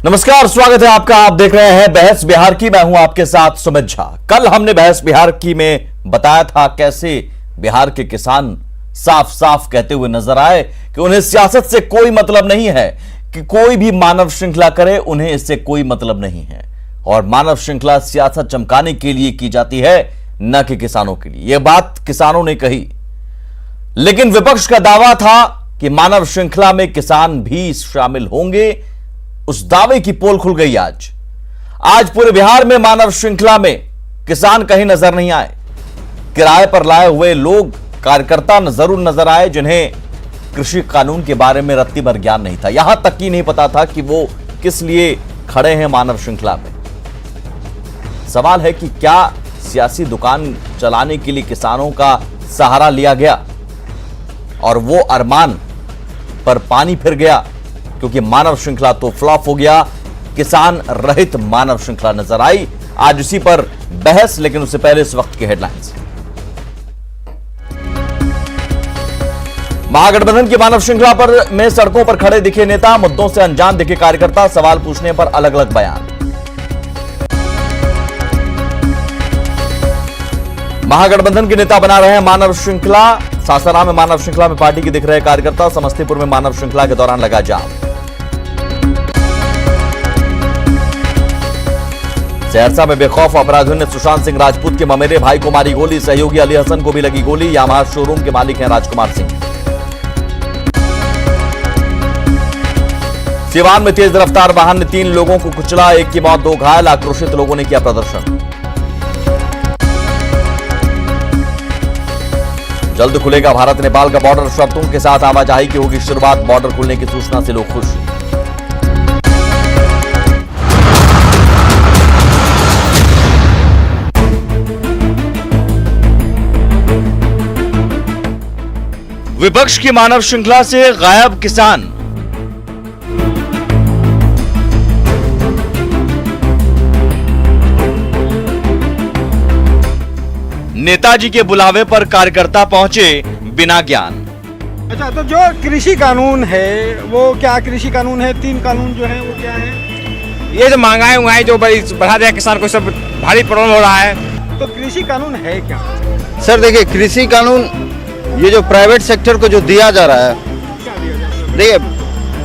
नमस्कार, स्वागत है आपका। आप देख रहे हैं बहस बिहार की। मैं हूं आपके साथ सुमित झा। कल हमने बहस बिहार की में बताया था कैसे बिहार के किसान साफ साफ कहते हुए नजर आए कि उन्हें सियासत से कोई मतलब नहीं है, कि कोई भी मानव श्रृंखला करे उन्हें इससे कोई मतलब नहीं है, और मानव श्रृंखला सियासत चमकाने के लिए की जाती है, न कि किसानों के लिए। यह बात किसानों ने कही, लेकिन विपक्ष का दावा था कि मानव श्रृंखला में किसान भी शामिल होंगे। उस दावे की पोल खुल गई। आज पूरे बिहार में मानव श्रृंखला में किसान कहीं नजर नहीं आए। किराए पर लाए हुए लोग, कार्यकर्ता जरूर नजर आए जिन्हें कृषि कानून के बारे में रत्ती भर ज्ञान नहीं था। यहां तक कि नहीं पता था कि वो किस लिए खड़े हैं मानव श्रृंखला में। सवाल है कि क्या सियासी दुकान चलाने के लिए किसानों का सहारा लिया गया और वो अरमान पर पानी फिर गया, क्योंकि मानव श्रृंखला तो फ्लॉप हो गया। किसान रहित मानव श्रृंखला नजर आई। आज इसी पर बहस, लेकिन उससे पहले इस वक्त की हेडलाइंस। महागठबंधन की मानव श्रृंखला पर में सड़कों पर खड़े दिखे नेता, मुद्दों से अनजान दिखे कार्यकर्ता, सवाल पूछने पर अलग अलग बयान। महागठबंधन के नेता बना रहे हैं मानव श्रृंखला। सासाराम में मानव श्रृंखला में पार्टी के दिख रहे कार्यकर्ता, समस्तीपुर में मानव श्रृंखला के दौरान लगा जाम। सहरसा में बेखौफ अपराधियों ने सुशांत सिंह राजपूत के ममेरे भाई को मारी गोली, सहयोगी अली हसन को भी लगी गोली। यामाहा शोरूम के मालिक हैं राजकुमार सिंह। सिवान में तेज रफ्तार वाहन ने 3 लोगों को कुचला, 1 की मौत 2 घायल। आक्रोशित लोगों ने किया प्रदर्शन। जल्द खुलेगा भारत नेपाल का बॉर्डर, शर्तों के साथ आवाजाही की होगी शुरुआत। बॉर्डर खुलने की सूचना से लोग खुश। विपक्ष की मानव श्रृंखला से गायब किसान। नेताजी के बुलावे पर कार्यकर्ता पहुंचे बिना ज्ञान। अच्छा, तो जो कृषि कानून है वो क्या कृषि कानून है? 3 कानून जो है वो क्या है? ये जो महंगाई जो बड़ी बढ़ा दिया किसान को, सब भारी प्रॉब्लम हो रहा है। तो कृषि कानून है क्या? सर देखिए, कृषि कानून ये जो प्राइवेट सेक्टर को जो दिया जा रहा है, देखिए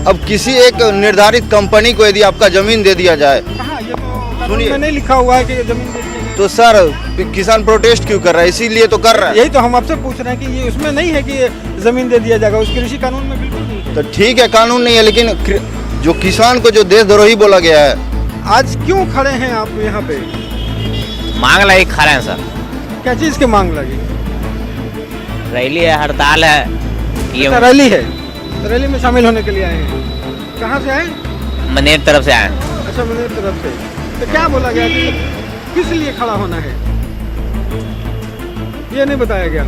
अब किसी एक निर्धारित कंपनी को यदि आपका जमीन दे दिया जाए, ये तो कानून में नहीं लिखा हुआ है कि जमीन दे दिया जाए। तो सर किसान प्रोटेस्ट क्यों कर रहा है? इसीलिए तो कर रहा है। यही तो हम आपसे पूछ रहे हैं कि ये उसमें नहीं है कि जमीन दे दिया जाएगा, उस कृषि कानून में बिल्कुल नहीं है। तो ठीक है, कानून नहीं है, लेकिन जो किसान को जो देशद्रोही बोला गया है। आज क्यों खड़े हैं आप यहाँ पे? मांग लगी खा रहे हैं सर। क्या चीज की मांग लगी? रैली है, हड़ताल है। अच्छा, रैली है, तो रैली में शामिल होने के लिए आए हैं। कहाँ से आए? मनेर तरफ से आए। अच्छा, मनेर तरफ से। तो क्या बोला गया कि किस लिए खड़ा होना है? ये नहीं बताया गया।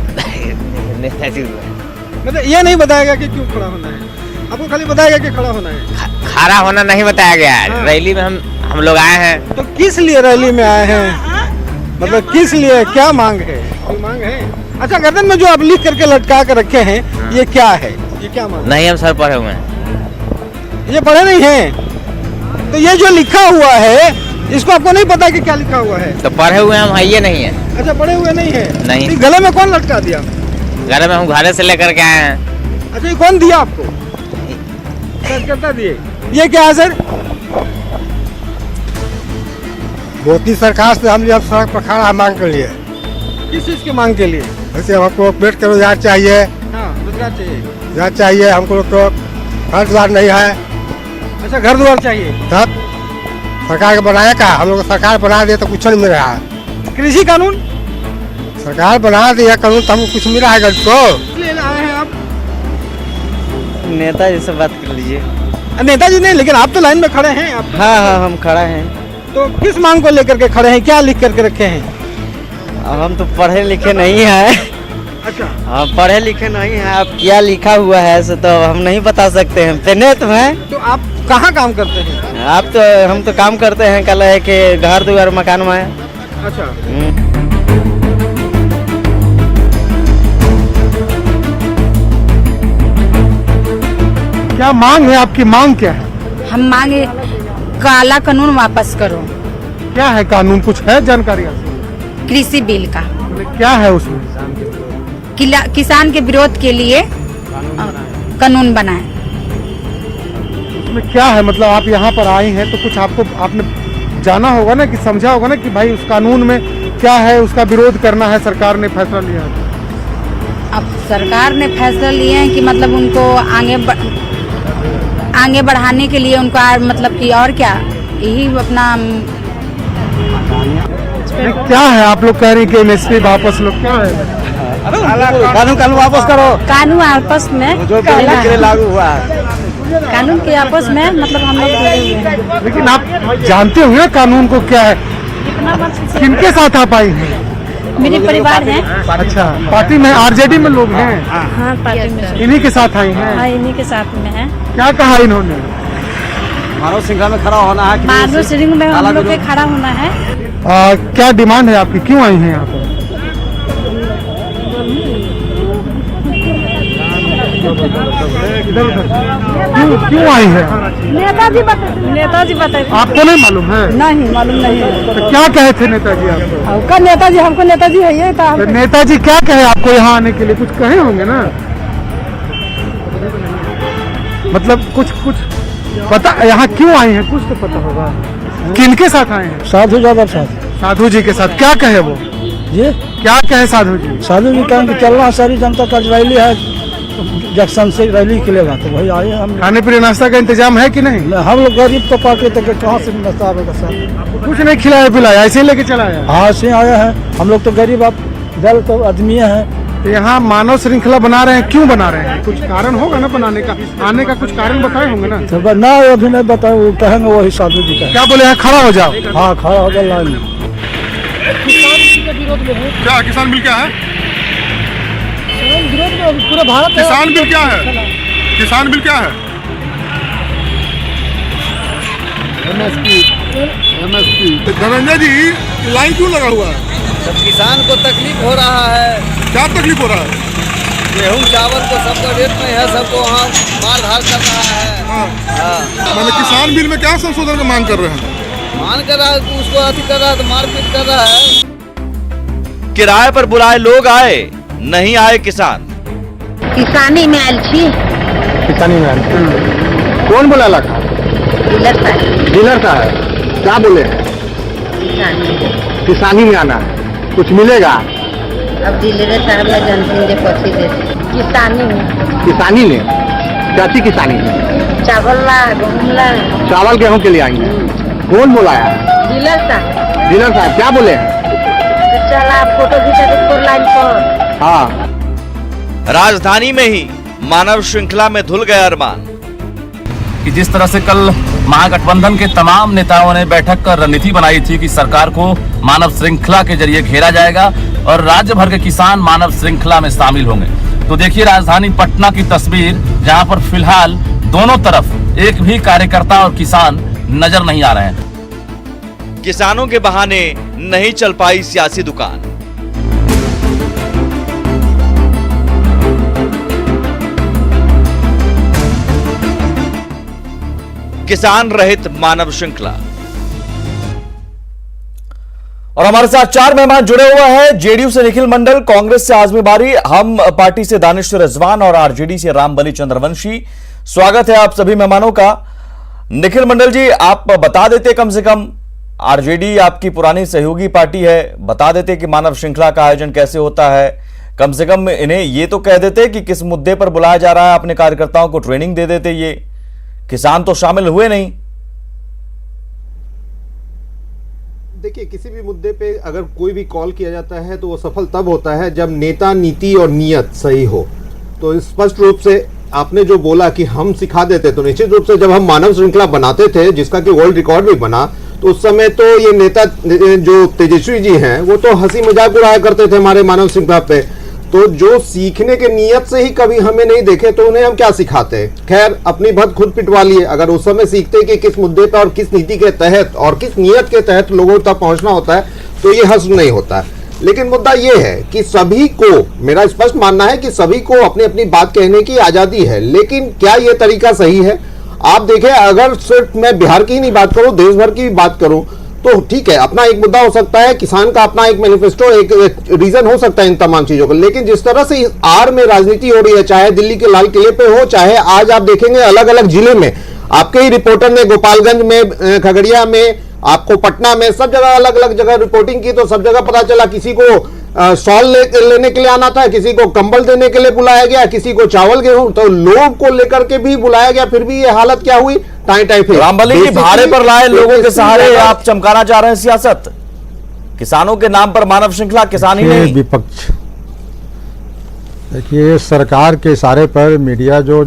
मतलब ये नहीं बताया गया कि क्यों खड़ा होना है, आपको खाली बताया गया कि खड़ा होना है। खड़ा होना नहीं बताया गया है। हाँ। रैली में हम लोग आए हैं। तो किस लिए रैली में आए हैं? मतलब किस लिए, क्या मांग है? कोई मांग है? अच्छा, गर्दन में जो आप लिख करके लटका कर रखे हैं, ये क्या है? ये क्या मांग? नहीं, हम सर पढ़े हुए हैं। ये पढ़े नहीं हैं? तो ये जो लिखा हुआ है, इसको आपको नहीं पता कि क्या लिखा हुआ है? तो पढ़े हुए हम ये नहीं है। अच्छा, पढ़े हुए नहीं है? नहीं। तो गले में कौन लटका दिया? घर में हम घरे से लेकर के आए हैं। अच्छा, ये कौन दिया आपको? कार्यकर्ता दिए। ये क्या है सर? मोदी सरकार से हम लोग सड़क पर खड़ा मांग के लिए। किस चीज की मांग के लिए? जैसे हमको पेट का रोजगार चाहिए, हाँ, रोजगार चाहिए। रोजगार चाहिए हमको लोग को। घर द्वार नहीं है। अच्छा, घर द्वार चाहिए। तब सरकार के बनाया का, हम लोग सरकार बना दिया तो कुछ नहीं मिल रहा है। कृषि कानून सरकार बना दिया कानून तो हमको कुछ मिल रहा है गरीब को। ले आए हैं आप? नेताजी से बात कर लीजिए। नेताजी नहीं, लेकिन आप तो लाइन में खड़े हैं। आप हाँ, हम खड़ा हैं। तो किस मांग को लेकर के खड़े हैं? क्या लिख करके रखे हैं? अब हम तो पढ़े लिखे नहीं हैं। अच्छा, हम पढ़े लिखे नहीं हैं। अब क्या लिखा हुआ है सो तो हम नहीं बता सकते हैं। पेने तो हैं। तो आप कहाँ काम करते हैं? आप तो हम तो काम करते हैं, कल है कि घर द्वार मकान में। अच्छा, क्या मांग है आपकी? मांग क्या है? हम मांगे काला कानून वापस करो। क्या है कानून, कुछ है जानकारी आपको? कृषि बिल का क्या है उसमें? किसान के विरोध के लिए कानून बनाए। उसमें क्या है, मतलब आप यहाँ पर आए हैं तो कुछ आपने जाना होगा ना, कि समझा होगा ना कि भाई उस कानून में क्या है, उसका विरोध करना है, सरकार ने फैसला लिया है। अब सरकार ने फैसला लिए हैं कि मतलब उनको आगे बढ़ाने के लिए उनको मतलब कि और क्या, यही अपना क्या है आप लोग कह रहे हैं कि एमएसपी वापस लो, क्या है? कानून वापस करो। कानून आपस में जो पहले के लिए लागू हुआ है, कानून के आपस में मतलब हम लोग जुड़े हुए हैं। लेकिन आप जानते हो ना कानून को क्या है, किनके साथ आप आई हैं? मेरे परिवार है। अच्छा, पार्टी में आरजेडी में लोग हैं? हाँ, पार्टी में इन्हीं के साथ आई हैं? हाँ, इन्हीं के साथ में है। क्या कहा इन्होंने? मानव श्रृंखला में खड़ा होना है। मानव श्रृंखला में हम लोग के खड़ा होना है। क्या डिमांड है आपकी, क्यों आई हैं यहाँ पर? क्यों आई है? नेताजी बताए। आपको नहीं मालूम है? नहीं मालूम नहीं है। तो क्या कहे थे नेताजी आपको? हमको नेताजी है ये था। तो नेताजी क्या कहे आपको यहाँ आने के लिए, कुछ कहे होंगे ना? मतलब कुछ पता, यहाँ क्यों आए हैं कुछ तो पता होगा। किनके साथ आए हैं? साधु यादव साहब। साधु जी के साथ क्या कहे वो? ये क्या कहे साधु जी? साधु जी कहेंगे चलना, सारी जनता का रैली है जंक्शन से, रैली निकलेगा तो भाई आए हम। खाने पीने नाश्ता का इंतजाम है कि नहीं? हम लोग गरीब तो पार्टी तक कहाँ से नाश्ता आवेगा सर? कुछ नहीं खिलाया पिलाया, ऐसे ही लेके चला आया? हाँ, ऐसे आया है, हम लोग तो गरीब आप दल तो आदमी हैं। तो यहाँ मानव श्रृंखला बना रहे हैं, क्यों बना रहे हैं? कुछ कारण होगा ना बनाने का, आने का कुछ कारण बताए होंगे ना? तो ना अभी नहीं बताए, वो कहेंगे वही साधु जी का। क्या बोले हैं, खड़ा हो जाओ? हाँ, खड़ा हो गया लाइन में। क्या किसान बिल क्या है? पूरा भारत किसान बिल क्या है? किसान बिल क्या है? एमएसपी। धनंजय जी, लाइन क्यों लगा हुआ है? जब किसान को तकलीफ हो रहा है, क्या तकलीफ हो रहा है? गेहूं चावल को सबको रेट में है, सबको वहाँ मार धार कर रहा है। हाँ। मैंने किसान बिल में क्या संशोधन की मांग कर रहे हैं? मान कर रहा है, उसको अति कर रहा है, तो मारपीट कर रहा है। किराए पर बुलाए लोग आए, नहीं आए किसान। किसानी में आयल छी। किसानी में कौन बोला लगा? डीलर का है। क्या बोले? किसानी में आना है, कुछ मिलेगा? अब डीलर साहब ला जानते हैं पची देते। किसानी में क्या चीज? किसानी में चावल ला, गेहूं ला। चावल गेहूं के लिए आएंगे। कौन बुलाया? डीलर साहब। डीलर साहब क्या बोले? चला फोटो खींचा दे लाइन पर। हाँ, राजधानी में ही मानव श्रृंखला में धुल गया अरमान। कि जिस तरह से कल महागठबंधन के तमाम नेताओं ने बैठक कर रणनीति बनाई थी कि सरकार को मानव श्रृंखला के जरिए घेरा जाएगा और राज्य भर के किसान मानव श्रृंखला में शामिल होंगे। तो देखिए राजधानी पटना की तस्वीर, जहां पर फिलहाल दोनों तरफ एक भी कार्यकर्ता और किसान नजर नहीं आ रहे हैं। किसानों के बहाने नहीं चल पाई सियासी दुकान। किसान रहित मानव श्रृंखला। और हमारे साथ 4 मेहमान जुड़े हुए हैं। जेडीयू से निखिल मंडल, कांग्रेस से आजमी बारी, हम पार्टी से दानिश रिजवान और आरजेडी से रामबली चंद्रवंशी। स्वागत है आप सभी मेहमानों का। निखिल मंडल जी, आप बता देते कम से कम, आरजेडी आपकी पुरानी सहयोगी पार्टी है, बता देते कि मानव श्रृंखला का आयोजन कैसे होता है। कम से कम इन्हें ये तो कह देते कि किस मुद्दे पर बुलाया जा रहा है, अपने कार्यकर्ताओं को ट्रेनिंग दे देते। ये किसान तो शामिल हुए नहीं। देखिए, किसी भी मुद्दे पे अगर कोई भी कॉल किया जाता है तो वो सफल तब होता है जब नेता, नीति और नियत सही हो। तो स्पष्ट रूप से आपने जो बोला कि हम सिखा देते, तो निश्चित रूप से जब हम मानव श्रृंखला बनाते थे, जिसका कि वर्ल्ड रिकॉर्ड भी बना, तो उस समय तो ये नेता जो तेजस्वी जी हैं वो तो हंसी मजाक उड़ाया करते थे हमारे मानव श्रृंखला पे। तो जो सीखने के नियत से ही कभी हमें नहीं देखे तो उन्हें हम क्या सिखाते। खैर, अपनी भद खुद पिटवा लिए। अगर उस समय सीखते कि किस मुद्दे पर और किस नीति के तहत और किस नियत के तहत लोगों तक पहुंचना होता है, तो ये हश्र नहीं होता। लेकिन मुद्दा ये है कि सभी को, मेरा स्पष्ट मानना है कि सभी को अपनी अपनी बात कहने की आजादी है, लेकिन क्या ये तरीका सही है? आप देखें, अगर सिर्फ मैं बिहार की ही नहीं बात करूं, देश भर की भी बात करूं, तो ठीक है, अपना एक मुद्दा हो सकता है, किसान का अपना एक मैनिफेस्टो, एक रीजन हो सकता है इन तमाम चीजों का, लेकिन जिस तरह से इस आर में राजनीति हो रही है, चाहे दिल्ली के लाल किले पे हो, चाहे आज आप देखेंगे अलग अलग जिले में, आपके ही रिपोर्टर ने गोपालगंज में, खगड़िया में, आपको पटना में, सब जगह अलग अलग जगह रिपोर्टिंग की, तो सब जगह पता चला किसी को शॉल लेने के लिए आना था, किसी को कंबल देने के लिए बुलाया गया, किसी को चावल गेहूं, तो लोग को लेकर के भी बुलाया गया, फिर भी ये हालत क्या हुई, टाई टाई फिर। रामबली जी, भाड़े पर लाए लोगों के सहारे आप चमकाना चाह रहे हैं सियासत, किसानों के नाम पर मानव श्रृंखला, किसान ही नहीं। विपक्ष देखिए, सरकार के इशारे पर मीडिया जो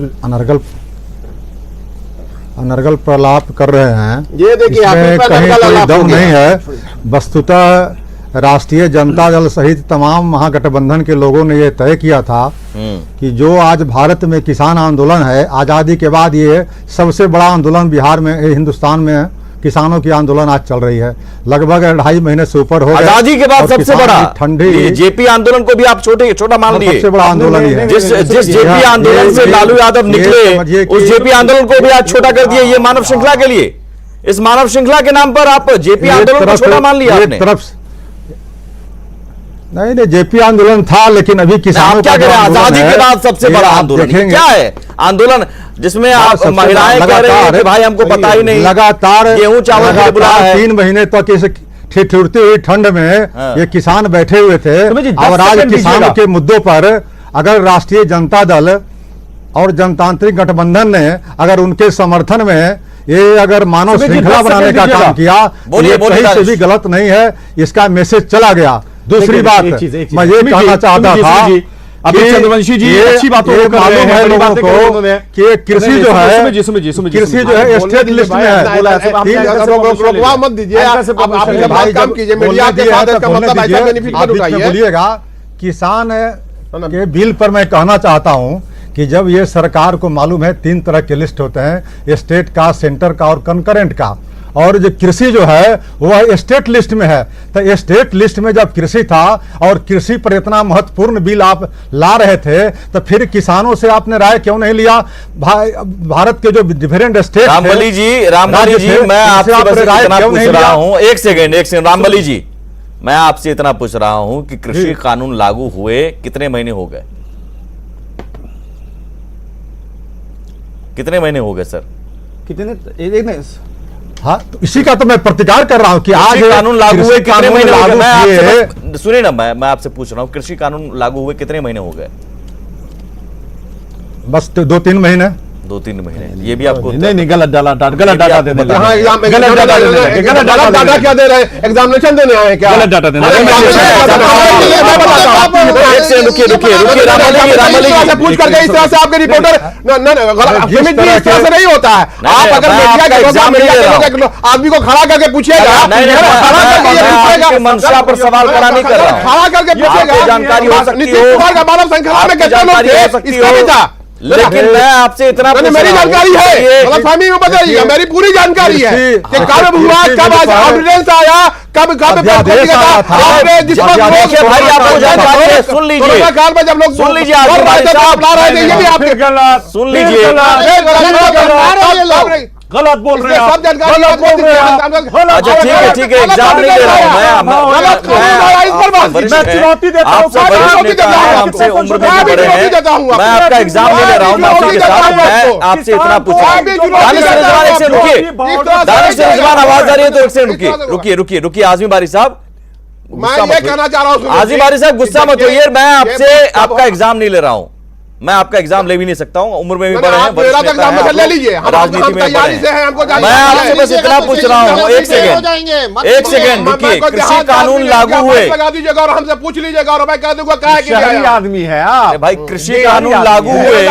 अनर्गल प्रलाप कर रहे हैं, ये देखिए, इसमें आप कहीं कोई हो दम गया। नहीं है। वस्तुतः राष्ट्रीय जनता दल सहित तमाम महागठबंधन के लोगों ने यह तय किया था कि जो आज भारत में किसान आंदोलन है, आज़ादी के बाद ये सबसे बड़ा आंदोलन बिहार में, हिंदुस्तान में किसानों की आंदोलन आज चल रही है। लगभग 2.5 महीने से ऊपर हो गए। आजादी के बाद सबसे बड़ा ठंडी जेपी आंदोलन को भी आप छोटा मान लिए, सबसे बड़ा आंदोलन ही है। जिस जेपी आंदोलन से लालू यादव निकले, उस जेपी आंदोलन को भी आज छोटा कर दिया, ये मानव श्रृंखला के लिए। इस मानव श्रृंखला के नाम पर आप जेपी आंदोलन को छोटा मान लिया आपने। नहीं, जेपी आंदोलन था, लेकिन अभी किसानों क्या करें, आजादी के बाद सबसे बड़ा आंदोलन क्या है? आंदोलन जिसमें आप महिलाएं कह रही हैं कि भाई हमको पता ही नहीं, लगातार गेहूं चावल के बुला है। 3 महीने तक इस ठिठुरती हुई ठंड में ये किसान बैठे हुए थे, और आज किसानों के मुद्दों पर अगर राष्ट्रीय जनता दल और जनतांत्रिक गठबंधन ने अगर उनके समर्थन में ये अगर मानव श्रृंखला बनाने का काम किया, बोलिए, कहीं से भी गलत नहीं है, इसका मैसेज चला गया। दूसरी बात मैं ये कहना चाहता था, अभी चंद्रवंशी जी अच्छी बातों को मालूम है लोगों को कि कृषि जो है, कृषि जो है स्टेट लिस्ट में है। मत दीजिए, आप काम कीजिए, मीडिया के साथ इसका मतलब ऐसा बेनिफिट मत उठाइए। बोलिएगा, किसान के बिल पर मैं कहना चाहता हूं कि जब ये सरकार को मालूम है 3 तरह के लिस्ट होते हैं, स्टेट का, सेंटर का और कंकरेंट का, और जो कृषि जो है वह स्टेट लिस्ट में है। तो स्टेट लिस्ट में जब कृषि था और कृषि पर इतना महत्वपूर्ण बिल आप ला रहे थे, तो फिर किसानों से आपने राय क्यों नहीं लिया? भारत के जो डिफरेंट स्टेट, रामबली जी, मैं आपसे बस इतना पूछ रहा हूं, एक सेकेंड रामबली जी, मैं आपसे इतना पूछ रहा हूं कि कृषि कानून लागू हुए कितने महीने हो गए? कितने महीने हो गए सर? कितने? हाँ, तो इसी का तो मैं प्रतिकार कर रहा हूं कि आज कानून लागू हुए कितने महीने हो गए? सुनिए ना, मैं आपसे पूछ रहा हूं, कृषि कानून लागू हुए कितने महीने हो गए? बस 2-3 महीने। 2-3 महीने, ये भी आपको नहीं, गलत डाटा दे गलत डाटा क्या दे रहे हैं? एग्जामिनेशन देने आए हैं क्या? गलत डाटा देने। रुकिए, पूछ करके इस तरह से आपके रिपोर्टर इस तरह से नहीं होता है। आप अगर मीडिया आदमी को खड़ा करके पूछिएगा, मंशा पर सवाल खड़ा नहीं कर रहा, खड़ा करके पूछेगा, जानकारी हो सकती नीतीश कुमार का मानव श्रृंखला में कितने लोग थे, इसका भी था। लेकिन मैं आपसे इतना मेरी जानकारी है, गलतफहमी में बताइए, मेरी पूरी जानकारी है कि कब हुआ, कब एविडेंस आया, कब भाई आपको जानकारी है, सुन लीजिए, काल में जब लोग सुन लीजिए, ये भी आपके सुन लीजिए, गलत बोल रहे हैं, सब जानकारी अच्छा ठीक है, एग्जाम नहीं ले रहा हूं मैं चुनौती देता हूं, हमसे उम्र में बड़े हैं, मैं आपका एग्जाम नहीं ले रहा हूं, माफी के साथ मैं आपसे इतना पूछ रहा हूं। दानिश रिजवान, एक से रुकिए, दानिश रिजवान आवाज आ रही है तो एक से रुकिए, आजमी बारी साहब, मैं ये कहना चाह रहा हूं, आजमी बारी साहब गुस्सा मत होइए, मैं आपसे आपका एग्जाम नहीं ले रहा हूं, मैं आपका एग्जाम ले भी नहीं सकता हूं, उम्र में भी बड़े हैं, ले लीजिए, राजनीति में बड़े हैं, मैं आपसे बस इतना पूछ रहा हूं, एक सेकेंड रुकिए, कृषि कानून लागू हुए, लगा दीजिएगा और हमसे पूछ लीजिएगा और मैं कह दूंगा क्या है कि आदमी है आप। भाई कृषि कानून लागू हुए,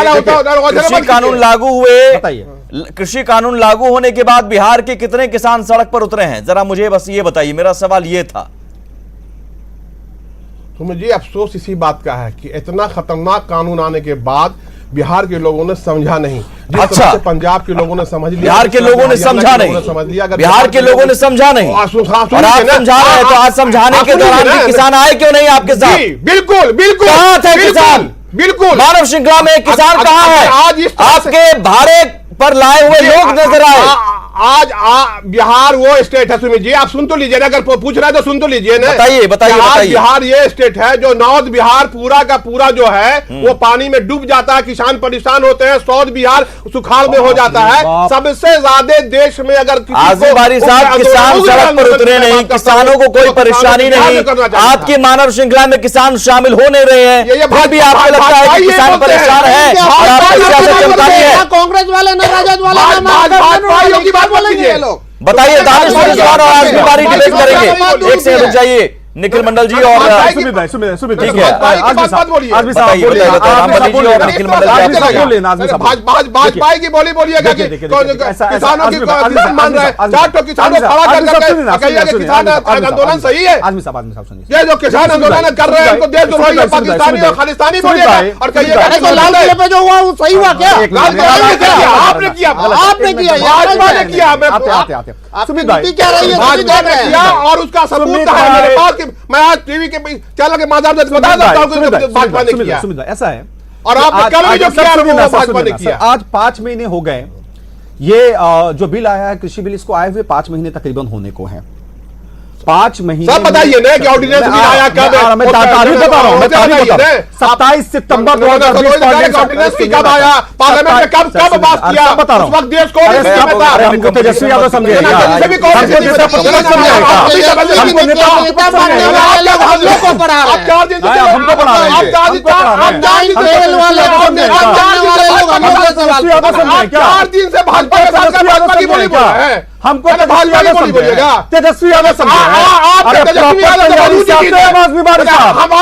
कृषि कानून लागू होने के बाद बिहार के कितने किसान सड़क पर उतरे हैं, जरा मुझे बस ये बताइए, मेरा सवाल ये था। तो मुझे अफसोस इसी बात का है कि इतना खतरनाक कानून आने के बाद बिहार के लोगों ने समझा नहीं। अच्छा, पंजाब के लोगों ने समझ लिया, बिहार के लोगों ने समझा नहीं, समझ लिया, बिहार के लोगों ने समझा नहीं, और आप समझा रहे हैं, तो आज समझाने के दौरान भी किसान आए क्यों नहीं आपके साथ? बिल्कुल बिल्कुल, कहां थे किसान? बिल्कुल, मानव श्रृंखला में किसान कहां है? आज आपके भाड़े पर लाए हुए लोग नजर आए। आज बिहार वो स्टेट है, सुमित जी आप सुन तो लीजिए ना, अगर पूछ रहे हैं तो सुन तो लीजिए ना। बताइए बताइए। बिहार ये स्टेट है जो नॉर्थ बिहार पूरा का पूरा जो है वो पानी में डूब जाता है, किसान परेशान होते हैं, साउथ बिहार सुखाड़ में हो जाता है। सबसे ज्यादा देश में अगर आज़म बारी साहब, किसान सड़क पर उतरे नहीं, किसानों को कोई परेशानी नहीं, आपकी मानव श्रृंखला में किसान शामिल हो नहीं रहे हैं, फिर भी आपको लगता है कि किसान परेशान है और आपकी सियासत चमकानी है। कांग्रेस वाले ना राजद वाले बताइए, दानिश रिजवान और आज़म बारी डिबेट करेंगे। एक से रुक जाइए निखिल मंडल जी और सुमित भाई ठीक है, भाजपा की बोली बोलिएगा कि किसानों की किसान मान रहे हैं, 4 तो किसानों खड़ा करके किसान आंदोलन सही है। ये जो किसान आंदोलन कर रहे हैं उनको देशद्रोही और पाकिस्तानी और खालिस्तानी बोलिएगा और कहिएगा लाल किले पे जो हुआ वो सही हुआ क्या? आपने किया भाजपा ने किया, सुमित भाई क्या रही है किया और उसका सबूत है मेरे पास कि मैं आज टीवी के चैनल के माध्यम से बता सकता हूं कि भाजपा ने किया। ऐसा है और आपने कल भी जो किया वो भाजपा ने किया। आज 5 महीने हो गए, ये जो बिल आया है कृषि बिल, इसको आए हुए 5 महीने तकरीबन होने को है। 5 महीने सब बताइए ना कि ऑर्डिनेंस भी आया कब है, मैं तारीख बता रहा हूं, मैं तारीख बता रहा हूं। 27 सितंबर 2020 ऑर्डिनेंस की कब आया, पार्लियामेंट में कब पास किया, उस वक्त देश को हमको तेजस्वी यादव समझे, हमको तेजस्वी यादव समझे,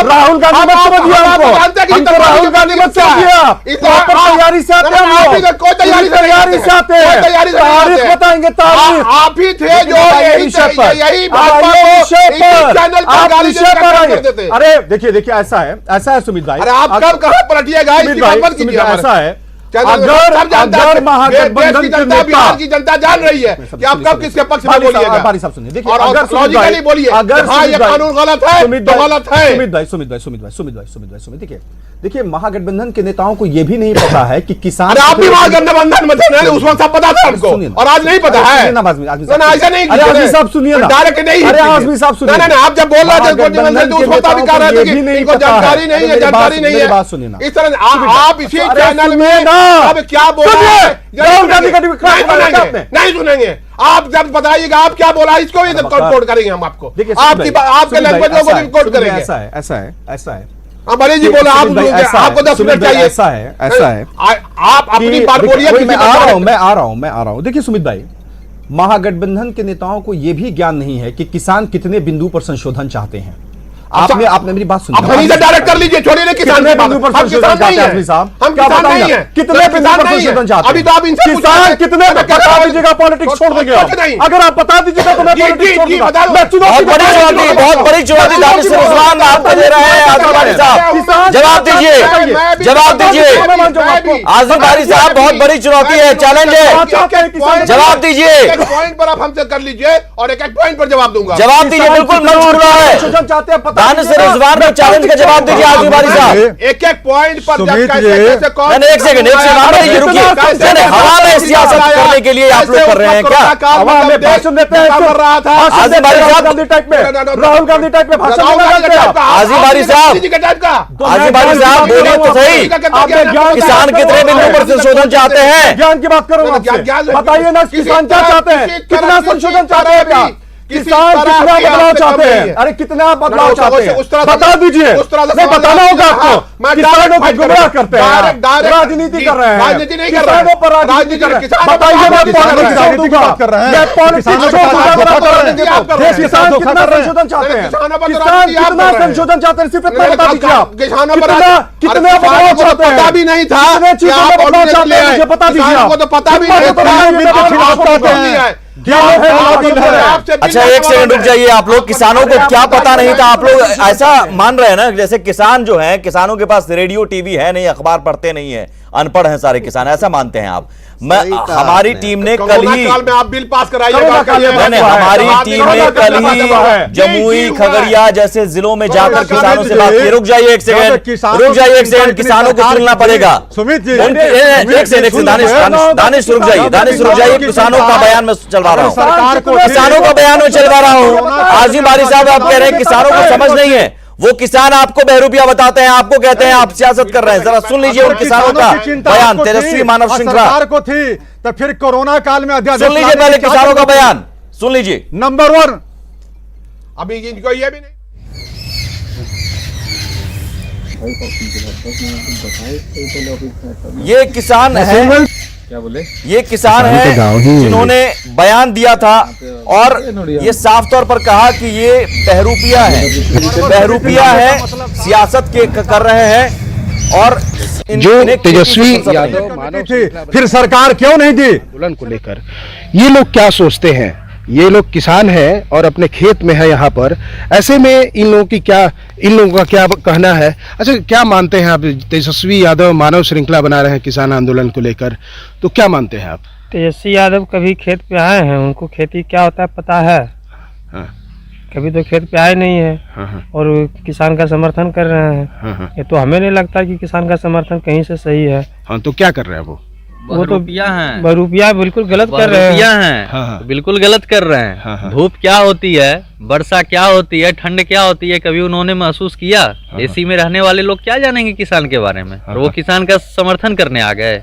राहुल गांधी मत समझिए, हमको राहुल गांधी मत समझिए, तैयारी से आते हैं, कोई तैयारी से आते हैं, तारीख बताएंगे, तारीख आप ही थे जो यही अरे देखिए ऐसा है सुमित भाई, अरे आप कब कहां पलटिएगा, ऐसा है अगर महागठबंधन की जनता, बिहार की जनता जान रही है कि आप कब किसके पक्ष में बोलिएगा। बारी साहब सुनिए, देखिए और अगर लॉजिकली बोलिए, अगर हाँ ये कानून गलत है तो गलत है। सुमित भाई देखिए महागठबंधन के नेताओं को यह भी नहीं पता है कि किसान, अरे आप भी महागठबंधन में थे, उस वक्त सब पता था हमको और आज नहीं पता है। ऐसा नहीं, आजमी साहब सुनिए ना, डायरेक्ट नहीं, अरे आजमी साहब सुनिए ना, आप जब बोल रहे थे उस वक्त आप कह रहे थे कि इनको जानकारी नहीं है, जानकारी नहीं है। बात सुनिए ना, इस तरह आप इसी चैनल में अब क्या बोल रहे हैं, राहुल गांधी का नहीं सुनेंगे। आप जब बताइएगा आप क्या बोला, इसको भी कोट करेंगे हम आपको, आपके लैंग्वेज को भी कोट करेंगे। ऐसा है बड़े जी बोला आपको 10 मिनट चाहिए, ऐसा है आप अपनी बात बोलिए। मैं आ रहा हूं। देखिए सुमित भाई, महागठबंधन के नेताओं को यह भी ज्ञान नहीं है कि किसान कितने बिंदु पर संशोधन चाहते हैं। आपने मेरी बात सुनी, अपनी से डायरेक्ट कर लीजिए, छोड़िए ना किसान बिंदु पर संशोधन चाहते हैं आदमी साहब, हम किसान नहीं हैं, कितने बिंदु पर संशोधन चाहते हैं? अभी तो आप इनसे किसान कितने बता दीजिएगा, पॉलिटिक्स छोड़ देंगे। अगर आप बता दीजिएगा तो मैं पॉलिटिक्स छोड़ दूंगा। बहुत बड़ी चुनौती दानिश रिजवान आपको दे रहे हैं आज़म बारी साहब, जवाब दीजिए आज़म बारी साहब, बहुत बड़ी चुनौती है, चैलेंज है, जवाब दीजिए। एक पॉइंट पर आप हमसे कर लीजिए और एक पॉइंट पर जवाब दूंगा। जवाब दीजिए, बिल्कुल मंच खुल रहा है, चाहते हैं दानिश रिजवान को चैलेंज का जवाब दीजिए आज़म बारी साहब। एक पॉइंट पर एक सेकंड रुकिए, हवा में सियासत करने के लिए आप लोग कर रहे हैं क्या? हमें भाषण देते हैं आज़म बारी साहब, राहुल गांधी टाइप में भाषण आज़म बारी साहब बोलिए तो सही, किसान कितने बिंदु पर संशोधन चाहते हैं? ज्ञान की बात करो, बताइए ना, किसान क्या चाहते हैं, कितना संशोधन चाहते हैं, किसान कितना बदलाव चाहते हैं? अरे कितना बदलाव चाहते हैं बता दीजिए, नहीं बताना होगा आपको। किसानों को गुमराह करते हैं, राजनीति कर रहे हैं, किसानों पर राजनीति कर रहे हैं। बताइए मैं पॉलिटिक्स छोड़ दूंगा, मैं पॉलिटिक्स छोड़ दूंगा। किसान कितना संशोधन चाहते हैं, किसान कितना संशोधन चाहते हैं, सिर्फ इतना बता दीजिए आप। कितना बदलाव चाहते हैं, पता भी नहीं था, कितने चीजों में बदलाव चाहते हैं, मुझे बता दीजिए आप। तो पता भी नहीं था। अच्छा एक सेकंड रुक जाइए, आप लोग किसानों को क्या पता नहीं था? आप लोग ऐसा मान रहे हैं ना जैसे किसान जो है, किसानों के पास रेडियो टीवी है नहीं, अखबार पढ़ते नहीं है, अनपढ़ हैं सारे किसान, ऐसा मानते हैं आप? हमारी टीम ने कल ही काल में आप बिल पास कराइएगा, हमारी टीम ने कल ही जमुई खगड़िया जैसे जिलों में जाकर किसानों से बात की। रुक जाइए एक सेकंड, किसानों को सुनना पड़ेगा। सुमित जी एक सेकंड, दानिश रुक जाइए, किसानों का बयान में चलवा रहा हूँ, किसानों का बयान में चलवा रहा हूँ। आजिम बारी साहब आप कह रहे हैं किसानों को समझ नहीं है, वो किसान आपको बहरूपिया बताते हैं, आपको कहते हैं आप सियासत कर रहे हैं। जरा सुन लीजिए उन किसानों का बयान, तेजस्वी मानव श्रृंखला सरकार को थी, तो फिर कोरोना काल में अध्यादेश सुन लीजिए, पहले किसानों का बयान सुन लीजिए। नंबर 1, अभी इनको ये भी नहीं, ये किसान है, क्या बोले? ये किसान है जिन्होंने बयान दिया था और ये साफ तौर पर कहा कि ये बहरूपिया है, सियासत के कर रहे हैं। और जो तेजस्वी यादव मानव थी, फिर सरकार क्यों नहीं दी? आंदोलन को लेकर ये लोग क्या सोचते हैं? ये लोग किसान हैं और अपने खेत में है यहाँ पर, ऐसे में इन लोगों का क्या कहना है? अच्छा, क्या मानते हैं आप? तेजस्वी यादव मानव श्रृंखला बना रहे हैं किसान आंदोलन को लेकर, तो क्या मानते हैं आप? तेजस्वी यादव कभी खेत पे आए हैं? उनको खेती क्या होता है पता है? हाँ। कभी तो खेत पे आए नहीं है। हाँ। और किसान का समर्थन कर रहे हैं। हाँ। ये तो हमें नहीं लगता कि किसान का समर्थन कहीं से सही है। हाँ, तो क्या कर रहे हैं वो? तो बहरूपिया बिल्कुल गलत कर रहे हैं। हाँ। बिल्कुल गलत कर रहे हैं। हाँ। धूप क्या होती है, वर्षा क्या होती है, ठंड क्या होती है, कभी उन्होंने महसूस किया? एसी में रहने वाले लोग क्या जानेंगे किसान के बारे में? और वो किसान का समर्थन करने आ गए।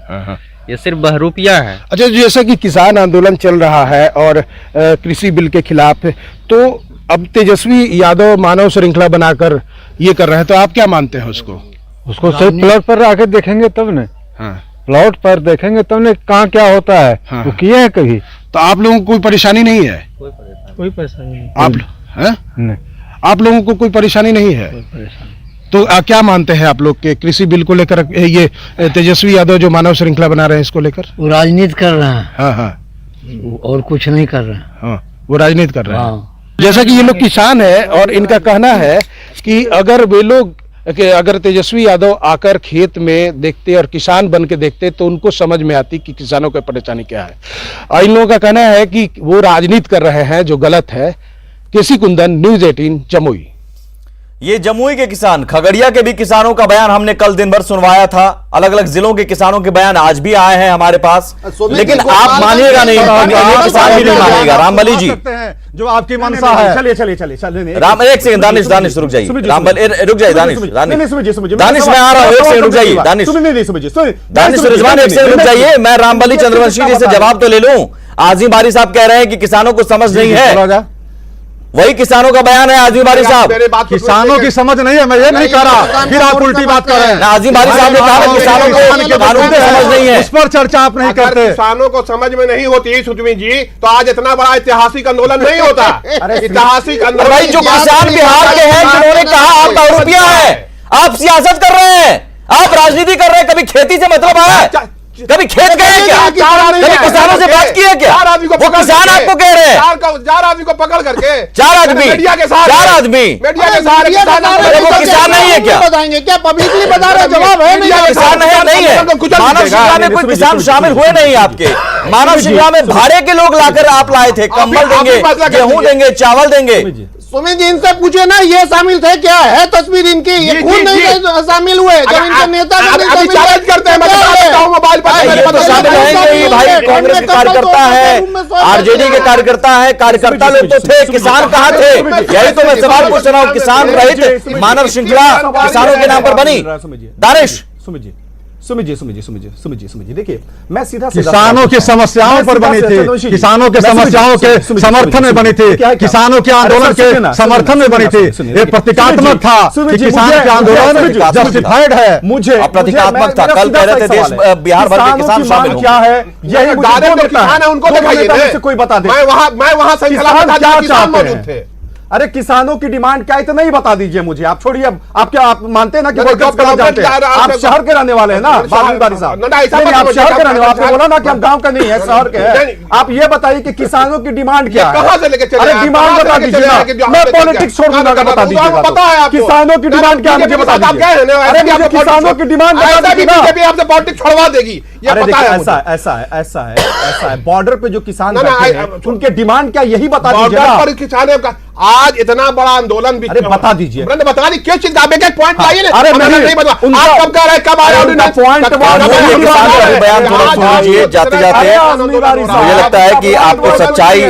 ये सिर्फ बहरूपिया है। अच्छा, जैसा कि किसान आंदोलन चल रहा है और कृषि बिल के खिलाफ, तो अब तेजस्वी यादव मानव श्रृंखला बनाकर ये कर रहे हैं, तो आप क्या मानते हैं उसको सिर्फ प्लॉट पर आके देखेंगे तब न, प्लॉट पर देखेंगे तब न कहाँ क्या होता है। वो किए हैं कभी? तो आप लोगों को कोई परेशानी नहीं है? कोई परेशानी नहीं। आप लोगों को कोई परेशानी नहीं है? तो क्या मानते हैं आप लोग के कृषि बिल को लेकर? ये तेजस्वी यादव जो मानव श्रृंखला बना रहे हैं इसको लेकर? वो राजनीति कर रहे हैं। हाँ। और कुछ नहीं कर रहे हैं। हाँ, वो राजनीति कर रहे हैं। जैसा कि ये लोग किसान है और इनका कहना है कि अगर तेजस्वी यादव आकर खेत में देखते और किसान बन के देखते तो उनको समझ में आती कि किसानों की परेशानी क्या है। और इन लोगों का कहना है कि वो राजनीति कर रहे हैं, जो गलत है। केसी कुंदन, न्यूज़ 18 जमुई। ये जमुई के किसान, खगड़िया के भी किसानों का बयान हमने कल दिन भर सुनवाया था। अलग अलग जिलों के किसानों के बयान आज भी आए हैं हमारे पास, लेकिन आप मानिएगा नहीं, ये किसान भी नहीं मानेगा। रामबली जी, जो आपकी मनसा है। चलिए राम, एक सेकंड, दानिश रुक जाइए। रामबली रुक जाइए, दानिश मैं आ रहा हूँ, एक सेकंड रुक जाइए। दानिश रिजवान, एक सेकंड रुक जाइए, मैं रामबली चंद्रवंशी जी से जवाब तो ले लूं। आजिम बारी साहब कह रहे हैं कि किसानों को समझ नहीं है, वही किसानों का बयान है। आजिम बारी साहब, किसानों की समझ नहीं है, मैं ये नहीं कह रहा, फिर आप उल्टी बात कर रहे हैं। आजिम बारी साहब ने कहा किसानों को कानून की समझ नहीं है, उस पर चर्चा आप नहीं करते। किसानों को समझ में नहीं होती सुषमी जी, तो आज इतना बड़ा ऐतिहासिक आंदोलन नहीं होता। ऐतिहासिक आंदोलन भाई, जो किसान बिहार के हैं जिन्होंने कहा आप बहरूपिया है, आप सियासत कर रहे हैं, आप राजनीति कर रहे हैं, कभी खेती से मतलब आया? कभी खेत गए क्या? कभी किसानों से बात की है क्या? वो किसान आपको कह रहे हैं, 4 आदमी को पकड़ करके, 4 आदमी, मीडिया के साथ, 4 आदमी, मीडिया के साथ वो किसान नहीं है क्या? बताएंगे क्या? पब्लिकली बता रहे, जवाब है नहीं। किसान नहीं है। मानव श्रृंखला में कोई किसान शामिल हुए नहीं आपके। मानव श्रृंखला में भाड़े के लोग लाकर आप लाए थे, कंबल देंगे, गेहूं देंगे, चावल देंगे। सुमित जी, इनसे पूछे ना, ये शामिल थे क्या? है तस्वीर इनकी, ये खुद नहीं शामिल हुए, जब इनके नेता चैलेंज करते हैं, मोबाइल पर तो शामिल रहेंगे ही भाई। कांग्रेस के कार्यकर्ता है, आरजेडी के कार्यकर्ता है, कार्यकर्ता लोग तो थे, किसान कहाँ थे? यही तो मैं सवाल पूछ रहा हूँ। किसान रहित मानव श्रृंखला किसानों के नाम पर बनी। दानिश, सुमित जी, देखिए, मैं सीधा किसानों की समस्याओं पर बनी थी, किसानों के समस्याओं के समर्थन में बनी थी, किसानों के आंदोलन के समर्थन में बनी थी। ये प्रतीकात्मक था कि किसान के आंदोलन जस्टिफाइड है। मुझे प्रतीकात्मक था। कल कह रहे थे देश बिहार भर के किसान शामिल होंगे। क्या है यही किसान है, उनको दिखाइए, कोई बता दे। मैं वहां क्या चाहते हैं? अरे किसानों की डिमांड क्या, इतना ही बता दीजिए मुझे। आप छोड़िए, आप क्या आप मानते हैं ना कि वर्कर्स गलत जानते हैं? आप शहर के रहने वाले हैं ना बाबरी साहब? नहीं, आप शहर के रहने वाले, आपने बोला ना कि हम गांव का नहीं है, शहर के हैं। आप ये बताइए कि किसानों की डिमांड क्या है? कहां से लेके चले? अरे डिमांड बता दीजिए ना, मैं पॉलिटिक्स छोड़ दूंगा, बता दीजिए किसानों की डिमांड क्या, मुझे बता दीजिए। अरे मुझे किसानों की डिमांड बता दीजिए, आपसे पॉलिटिक्स छोड़वा देगी, ये पता है। ऐसा है बॉर्डर पे जो किसान बैठे हैं उनके डिमांड क्या, यही बता दीजिए ना। पर किसानों का आज इतना बड़ा आंदोलन भी, अरे बता दीजिए, बता दी किस चीज का एक पॉइंट लाइए ना। अरे नहीं बता, आप कब कह रहे, कब आया पॉइंट? बयान थोड़ा सुन लीजिए जाते जाते। मुझे लगता है कि आपको सच्चाई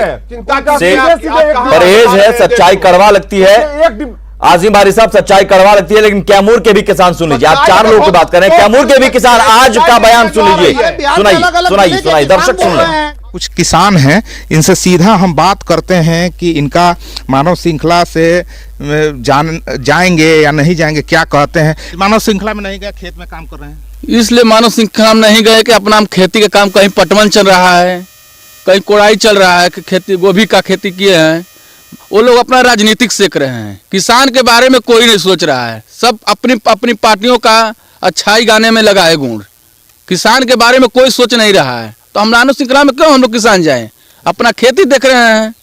से परहेज है, सच्चाई कड़वा लगती है। आजिम बारी साहब, सच्चाई कड़वा लगती है, लेकिन कैमूर के भी किसान सुन लीजिए। आप 4 लोगों की बात करें, कैमूर के भी किसान आज का बयान सुन लीजिए, सुनाइए दर्शक सुन लें। कुछ किसान हैं, इनसे सीधा हम बात करते हैं कि इनका मानव श्रृंखला से जाएंगे या नहीं जाएंगे, क्या कहते हैं। मानव श्रृंखला में नहीं गए, खेत में काम कर रहे हैं। इसलिए मानव श्रृंखला में नहीं गए कि अपना खेती का काम, कहीं पटवन चल रहा है, कहीं कोड़ाई चल रहा है, खेती गोभी का खेती किए हैं। वो लोग अपना राजनीतिक सेक रहे हैं, किसान के बारे में कोई नहीं सोच रहा है। सब अपनी अपनी पार्टियों का अच्छाई गाने में लगा है गुण, किसान के बारे में कोई सोच नहीं रहा है। तो हम मानव श्रृंखला में क्यों हम लोग किसान जाएं? अपना खेती देख रहे हैं,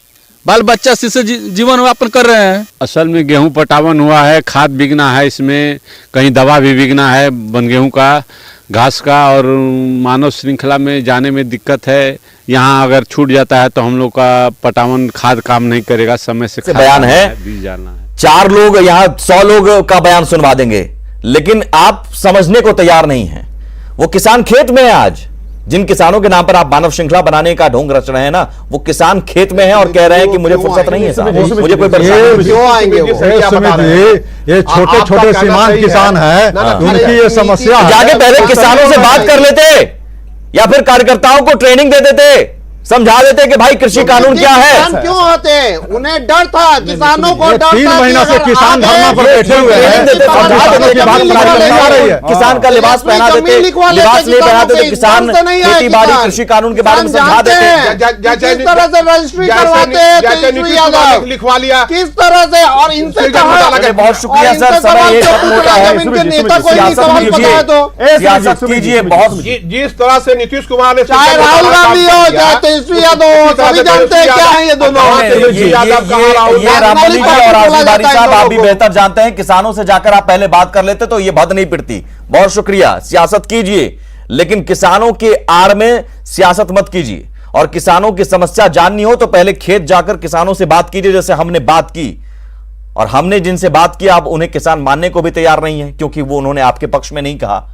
बाल बच्चा से जीवन यापन कर रहे हैं। असल में गेहूं पटावन हुआ है, खाद बिकना है, इसमें कहीं दवा भी बिकना है, बन गेहूं का, घास का, और मानव श्रृंखला में जाने में दिक्कत है। यहाँ अगर छूट जाता है तो हम लोग का पटावन खाद काम नहीं करेगा, समय से बयान है, बीज डालना है। 4 लोग यहाँ 100 लोग का बयान सुनवा देंगे, लेकिन आप समझने को तैयार नहीं है। वो किसान खेत में है आज, जिन किसानों के नाम पर आप मानव श्रृंखला बनाने का ढोंग रच रहे हैं ना, वो किसान खेत में है और कह रहे हैं कि मुझे फुर्सत नहीं है साहब, मुझे कोई परेशानी। क्यों आएंगे? ये छोटे छोटे सीमांत किसान है, उनकी ये समस्या है। जाके पहले किसानों से बात कर लेते, या फिर कार्यकर्ताओं को ट्रेनिंग दे देते, समझा देते कि भाई कृषि कानून क्या है। किसान क्यों होते? उन्हें डर था, किसानों को डर था। 3 महीना से किसान धरना पर बैठे हुए हैं, किसान का लिबास पहना देते, लिबास नहीं पहनाते तो किसान खेती बाड़ी कृषि कानून के बारे में समझा देते। किस तरह से रजिस्ट्री करवाते हैं, लिखवा लिया किस तरह से, और इनसे बहुत शुक्रिया सर, समय ये खत्म होता है। सियासत कीजिए, बहुत जिस तरह से नीतीश कुमार ने, चाहे राहुल गांधी हो चाहे तेजस्वी यादव, सभी जानते हैं क्या है ये दोनों। ये रामबली जी और आसिफ बारी साहब, आप भी बेहतर जानते हैं, किसानों से जाकर आप पहले बात कर लेते तो ये भद नहीं पिटती। बहुत शुक्रिया, सियासत कीजिए, लेकिन किसानों के आड़ में सियासत मत कीजिए। और किसानों की समस्या जाननी हो तो पहले खेत जाकर किसानों से बात कीजिए, जैसे हमने बात की। और हमने जिनसे बात की, आप उन्हें किसान मानने को भी तैयार नहीं है, क्योंकि वो उन्होंने आपके पक्ष में नहीं कहा।